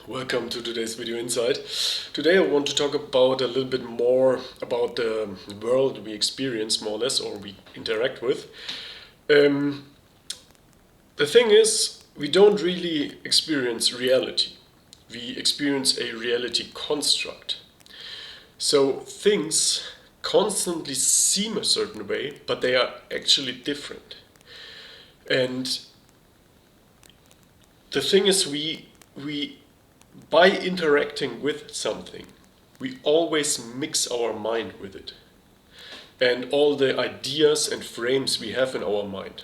Welcome to today's video insight. Today I want to talk about a little bit more about the world we experience more or less or we interact with. The thing is, we don't really experience reality. We experience a reality construct. So things constantly seem a certain way, but they are actually different. And the thing is, we by interacting with something, we always mix our mind with it and all the ideas and frames we have in our mind.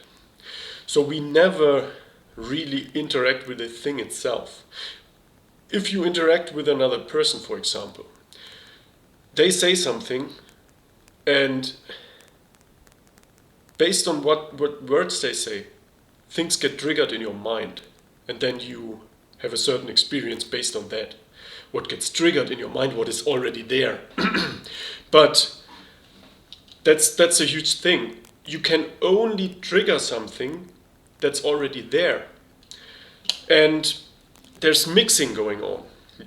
So we never really interact with the thing itself. If you interact with another person, for example, they say something, and based on what words they say, things get triggered in your mind, and then you have a certain experience based on that. What gets triggered in your mind, what is already there. But that's a huge thing. You can only trigger something that's already there. And there's mixing going on.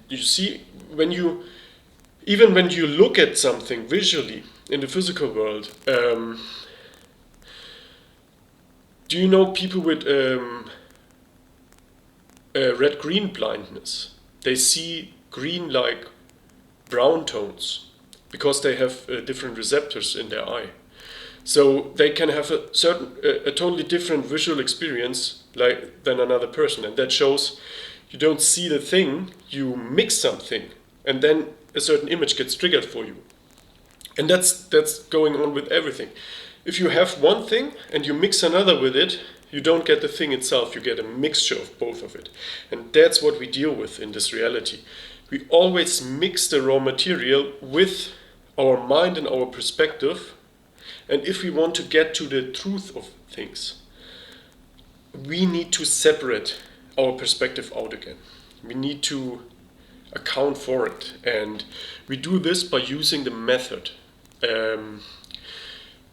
You see, even when you look at something visually in the physical world, do you know people with red-green blindness? They see green like brown tones because they have different receptors in their eye. So they can have a totally different visual experience than another person, and that shows you don't see the thing, you mix something, and then a certain image gets triggered for you. And that's going on with everything. If you have one thing and you mix another with it, you don't get the thing itself, you get a mixture of both of it. And that's what we deal with in this reality. We always mix the raw material with our mind and our perspective. And if we want to get to the truth of things, we need to separate our perspective out again. We need to account for it. And we do this by using the method.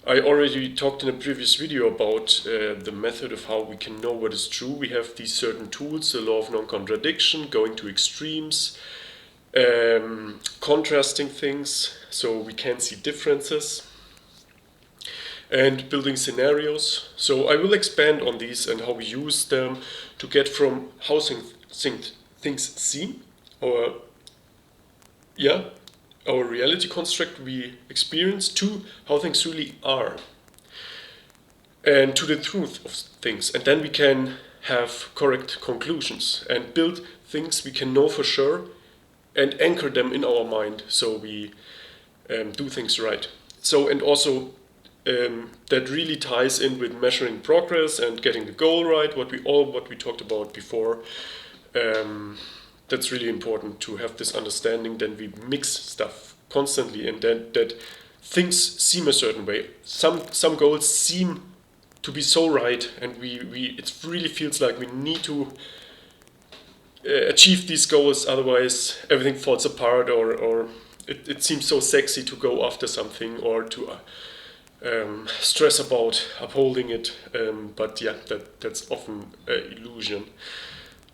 I already talked in a previous video about the method of how we can know what is true. We have these certain tools, the law of non-contradiction, going to extremes, contrasting things so we can see differences, and building scenarios. So I will expand on these and how we use them to get from how things seem, our reality construct we experience, to how things really are, and to the truth of things. And then we can have correct conclusions and build things we can know for sure and anchor them in our mind so we do things right. So, and also that really ties in with measuring progress and getting the goal right, what we talked about before. That's really important to have this understanding. Then we mix stuff constantly, and then that things seem a certain way. Some goals seem to be so right, and it really feels like we need to achieve these goals, otherwise everything falls apart, or it seems so sexy to go after something or to stress about upholding it. But yeah, that's often an illusion.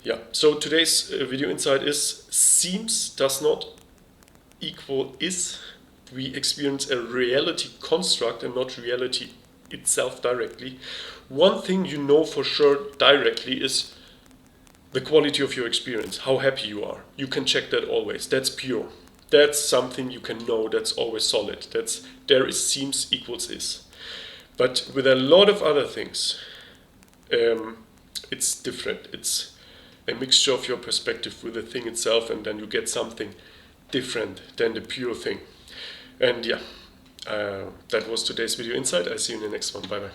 Yeah, so today's video insight is seems does not equal is. We experience a reality construct and not reality itself directly. One thing you know for sure directly is the quality of your experience, how happy you are. You can check that always. That's pure. That's something you can know, that's always solid. There is seems equals is. But with a lot of other things, it's different. It's a mixture of your perspective with the thing itself, and then you get something different than the pure thing. And yeah, that was today's video insight. I see you in the next one. Bye bye.